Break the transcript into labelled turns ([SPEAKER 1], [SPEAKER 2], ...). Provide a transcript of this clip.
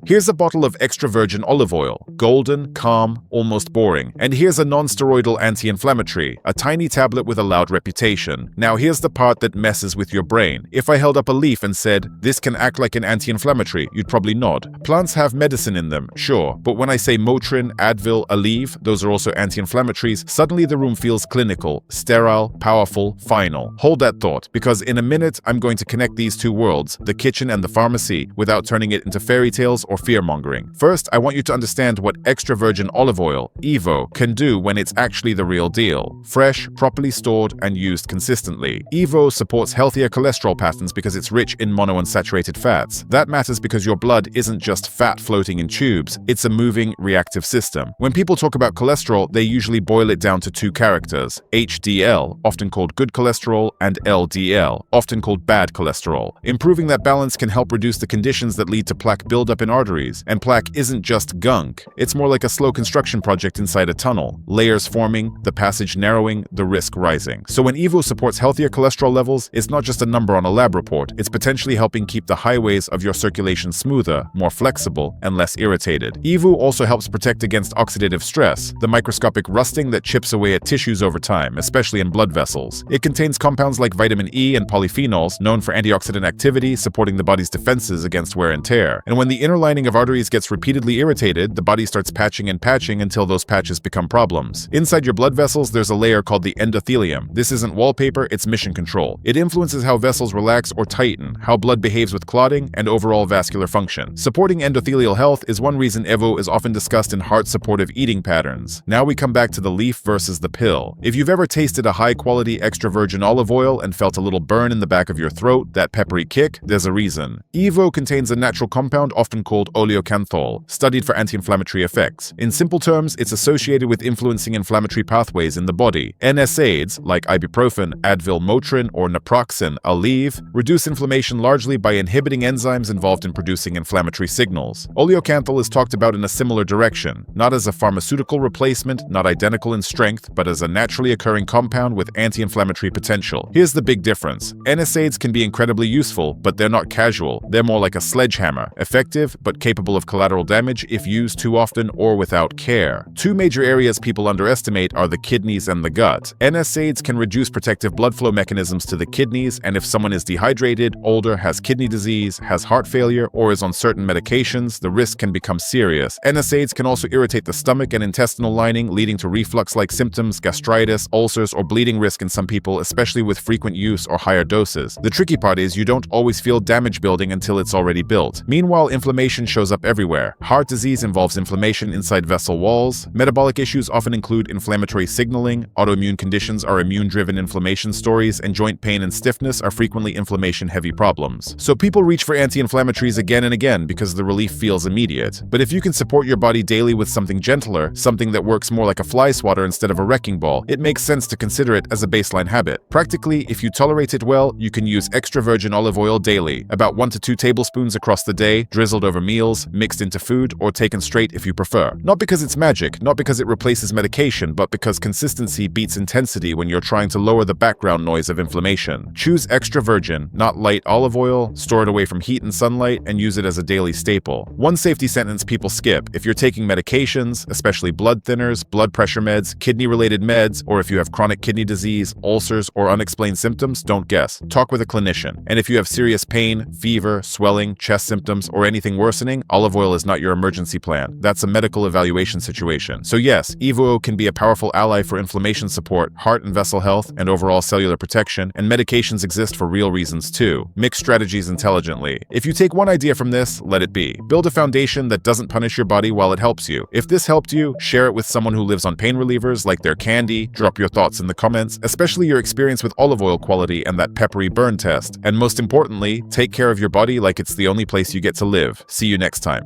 [SPEAKER 1] Here's a bottle of extra virgin olive oil, golden, calm, almost boring. And here's a non-steroidal anti-inflammatory, a tiny tablet with a loud reputation. Now here's the part that messes with your brain. If I held up a leaf and said, this can act like an anti-inflammatory, you'd probably nod. Plants have medicine in them, sure, but when I say Motrin, Advil, Aleve, those are also anti-inflammatories, suddenly the room feels clinical, sterile, powerful, final. Hold that thought, because in a minute I'm going to connect these two worlds, the kitchen and the pharmacy, without turning it into fairy tales or fear-mongering. First, I want you to understand what extra virgin olive oil, EVO, can do when it's actually the real deal. Fresh, properly stored, and used consistently. EVO supports healthier cholesterol patterns because it's rich in monounsaturated fats. That matters because your blood isn't just fat floating in tubes, it's a moving, reactive system. When people talk about cholesterol, they usually boil it down to two characters, HDL, often called good cholesterol, and LDL, often called bad cholesterol. Improving that balance can help reduce the conditions that lead to plaque buildup in arteries. And plaque isn't just gunk. It's more like a slow construction project inside a tunnel. Layers forming, the passage narrowing, the risk rising. So when EVO supports healthier cholesterol levels, it's not just a number on a lab report. It's potentially helping keep the highways of your circulation smoother, more flexible, and less irritated. EVO also helps protect against oxidative stress, the microscopic rusting that chips away at tissues over time, especially in blood vessels. It contains compounds like vitamin E and polyphenols, known for antioxidant activity, supporting the body's defenses against wear and tear. And when the inner lining of arteries gets repeatedly irritated, the body starts patching and patching until those patches become problems. Inside your blood vessels, there's a layer called the endothelium. This isn't wallpaper, it's mission control. It influences how vessels relax or tighten, how blood behaves with clotting, and overall vascular function. Supporting endothelial health is one reason EVO is often discussed in heart-supportive eating patterns. Now we come back to the leaf versus the pill. If you've ever tasted a high-quality extra virgin olive oil and felt a little burn in the back of your throat, that peppery kick, there's a reason. EVO contains a natural compound often called oleocanthal, studied for anti-inflammatory effects. In simple terms, it's associated with influencing inflammatory pathways in the body. NSAIDs, like Ibuprofen, Advil, Motrin, or naproxen, Aleve, reduce inflammation largely by inhibiting enzymes involved in producing inflammatory signals. Oleocanthal is talked about in a similar direction, not as a pharmaceutical replacement, not identical in strength, but as a naturally occurring compound with anti-inflammatory potential. Here's the big difference. NSAIDs can be incredibly useful, but they're not casual. They're more like a sledgehammer, effective but capable of collateral damage if used too often or without care. Two major areas people underestimate are the kidneys and the gut. NSAIDs can reduce protective blood flow mechanisms to the kidneys, and if someone is dehydrated, older, has kidney disease, has heart failure, or is on certain medications, the risk can become serious. NSAIDs can also irritate the stomach and intestinal lining, leading to reflux-like symptoms, gastritis, ulcers, or bleeding risk in some people, especially with frequent use or higher doses. The tricky part is you don't always feel damage building until it's already built. Meanwhile, inflammation shows up everywhere. Heart disease involves inflammation inside vessel walls. Metabolic issues often include inflammatory signaling. Autoimmune conditions are immune-driven inflammation stories, and joint pain and stiffness are frequently inflammation-heavy problems. So people reach for anti-inflammatories again and again because the relief feels immediate. But if you can support your body daily with something gentler, something that works more like a fly swatter instead of a wrecking ball, it makes sense to consider it as a baseline habit. Practically, if you tolerate it well, you can use extra virgin olive oil daily, about 1 to 2 tablespoons across the day, drizzled over meals, mixed into food, or taken straight if you prefer. Not because it's magic, not because it replaces medication, but because consistency beats intensity when you're trying to lower the background noise of inflammation. Choose extra virgin, not light olive oil, store it away from heat and sunlight, and use it as a daily staple. One safety sentence people skip: if you're taking medications, especially blood thinners, blood pressure meds, kidney-related meds, or if you have chronic kidney disease, ulcers, or unexplained symptoms, don't guess. Talk with a clinician. And if you have serious pain, fever, swelling, chest symptoms, or anything worsening, olive oil is not your emergency plan. That's a medical evaluation situation. So yes, EVO can be a powerful ally for inflammation support, heart and vessel health, and overall cellular protection, and medications exist for real reasons too. Mix strategies intelligently. If you take one idea from this, let it be. Build a foundation that doesn't punish your body while it helps you. If this helped you, share it with someone who lives on pain relievers like their candy. Drop your thoughts in the comments, especially your experience with olive oil quality and that peppery burn test. And most importantly, take care of your body like it's the only place you get to live. See you next time.